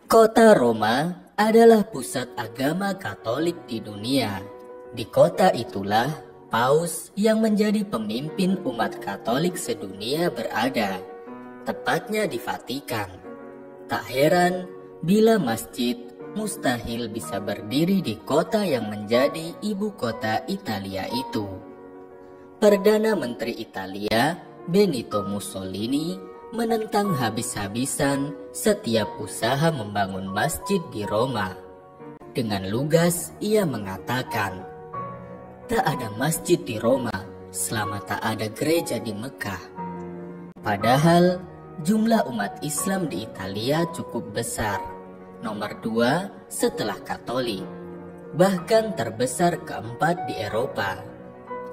Kota Roma adalah pusat agama Katolik di dunia. Di kota itulah Paus yang menjadi pemimpin umat Katolik sedunia berada, tepatnya di Vatikan. Tak heran bila masjid mustahil bisa berdiri di kota yang menjadi ibu kota Italia itu. Perdana Menteri Italia, Benito Mussolini, menentang habis-habisan setiap usaha membangun masjid di Roma. Dengan lugas ia mengatakan, "Tak ada masjid di Roma selama tak ada gereja di Mekah." Padahal jumlah umat Islam di Italia cukup besar, nomor 2 setelah Katolik, bahkan terbesar keempat di Eropa.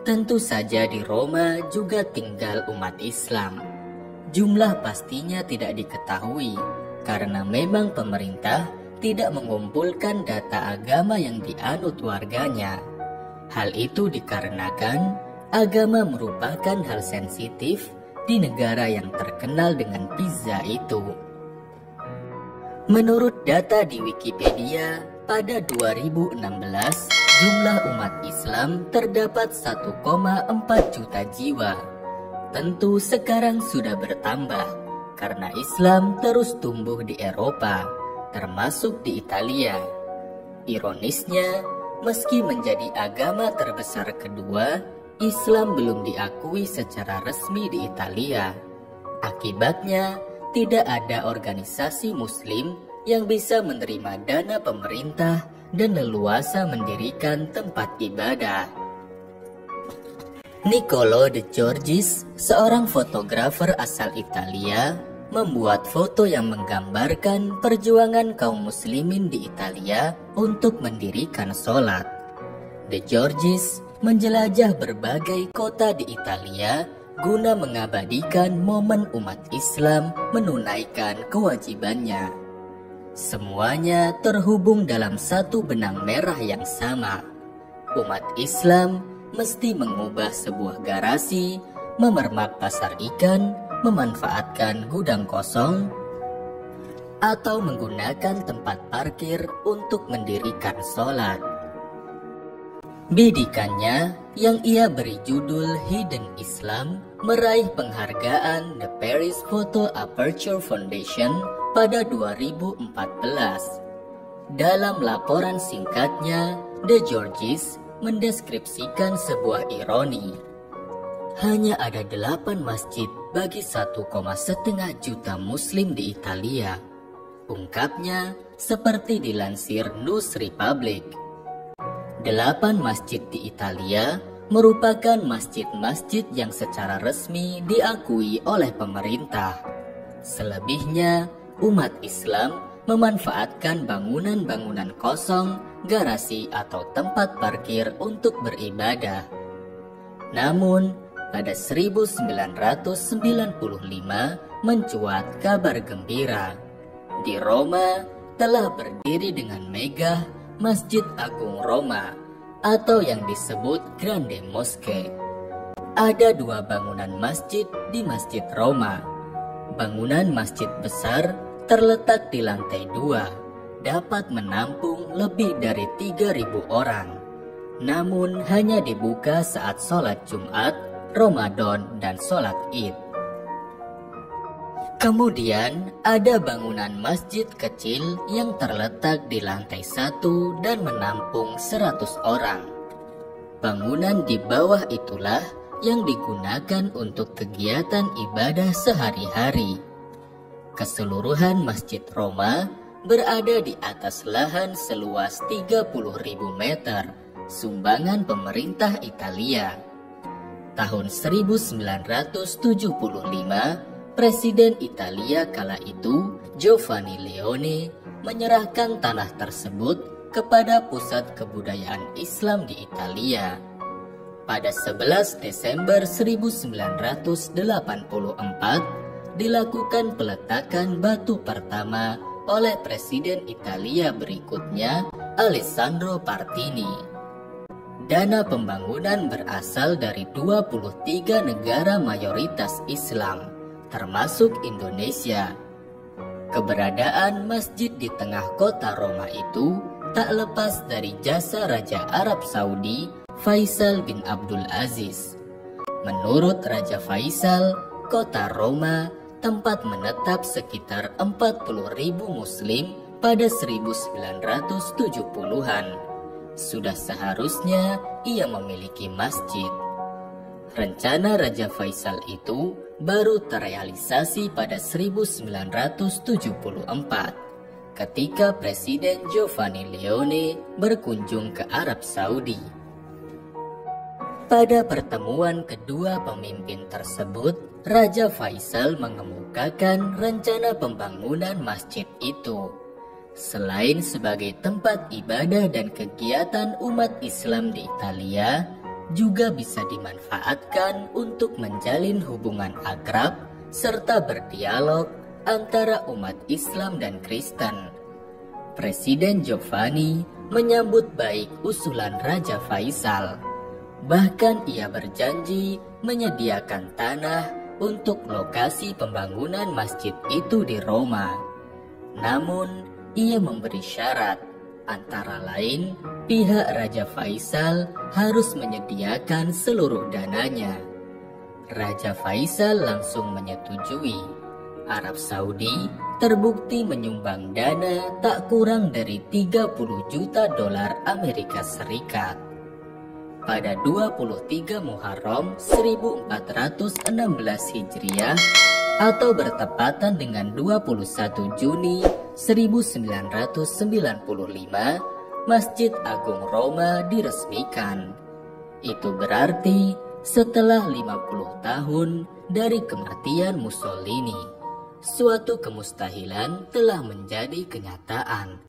Tentu saja di Roma juga tinggal umat Islam. Jumlah pastinya tidak diketahui karena memang pemerintah tidak mengumpulkan data agama yang dianut warganya. Hal itu dikarenakan agama merupakan hal sensitif di negara yang terkenal dengan pizza itu. Menurut data di Wikipedia, pada 2016 jumlah umat Islam terdapat 1,4 juta jiwa. Tentu sekarang sudah bertambah karena Islam terus tumbuh di Eropa, termasuk di Italia. Ironisnya, meski menjadi agama terbesar kedua, Islam belum diakui secara resmi di Italia. Akibatnya, tidak ada organisasi Muslim yang bisa menerima dana pemerintah dan leluasa mendirikan tempat ibadah. Niccolò De Giorgis, seorang fotografer asal Italia, membuat foto yang menggambarkan perjuangan kaum muslimin di Italia untuk mendirikan sholat. De Giorgis menjelajah berbagai kota di Italia guna mengabadikan momen umat Islam menunaikan kewajibannya. Semuanya terhubung dalam satu benang merah yang sama. Umat Islam mesti mengubah sebuah garasi, memermak pasar ikan, memanfaatkan gudang kosong, atau menggunakan tempat parkir untuk mendirikan sholat. Bidikannya yang ia beri judul Hidden Islam meraih penghargaan The Paris Photo Aperture Foundation pada 2014. Dalam laporan singkatnya, De Giorgis mendeskripsikan sebuah ironi. Hanya ada 8 masjid bagi 1,5 juta muslim di Italia. Ungkapnya seperti dilansir News Republic. 8 masjid di Italia merupakan masjid-masjid yang secara resmi diakui oleh pemerintah. Selebihnya, umat Islam memanfaatkan bangunan-bangunan kosong, garasi atau tempat parkir untuk beribadah. Namun, pada 1995 mencuat kabar gembira. Di Roma telah berdiri dengan megah Masjid Agung Roma atau yang disebut Grande Mosque. Ada 2 bangunan masjid di Masjid Roma. Bangunan masjid besar terletak di lantai 2, dapat menampung lebih dari 3.000 orang. Namun hanya dibuka saat sholat Jumat, Ramadan, dan sholat Id. Kemudian ada bangunan masjid kecil yang terletak di lantai 1 dan menampung 100 orang. Bangunan di bawah itulah yang digunakan untuk kegiatan ibadah sehari-hari. Keseluruhan Masjid Roma berada di atas lahan seluas 30.000 meter, sumbangan pemerintah Italia. Tahun 1975, Presiden Italia kala itu, Giovanni Leone, menyerahkan tanah tersebut kepada Pusat Kebudayaan Islam di Italia. Pada 11 Desember 1984, dilakukan peletakan batu pertama oleh Presiden Italia berikutnya, Alessandro Partini. Dana pembangunan berasal dari 23 negara mayoritas Islam, termasuk Indonesia. Keberadaan masjid di tengah kota Roma itu tak lepas dari jasa Raja Arab Saudi Faisal bin Abdul Aziz. Menurut Raja Faisal, kota Roma tempat menetap sekitar 40.000 muslim pada 1970-an. Sudah seharusnya ia memiliki masjid. Rencana Raja Faisal itu baru terrealisasi pada 1974 ketika Presiden Giovanni Leone berkunjung ke Arab Saudi. Pada pertemuan kedua pemimpin tersebut, Raja Faisal mengemukakan rencana pembangunan masjid itu. Selain sebagai tempat ibadah dan kegiatan umat Islam di Italia, juga bisa dimanfaatkan untuk menjalin hubungan akrab serta berdialog antara umat Islam dan Kristen. Presiden Giovanni menyambut baik usulan Raja Faisal. Bahkan ia berjanji menyediakan tanah untuk lokasi pembangunan masjid itu di Roma. Namun, ia memberi syarat, antara lain pihak Raja Faisal harus menyediakan seluruh dananya. Raja Faisal langsung menyetujui. Arab Saudi terbukti menyumbang dana tak kurang dari 30 juta dolar Amerika Serikat. Pada 23 Muharram 1416 Hijriah atau bertepatan dengan 21 Juni 1995, Masjid Agung Roma diresmikan. Itu berarti setelah 50 tahun dari kematian Mussolini, suatu kemustahilan telah menjadi kenyataan.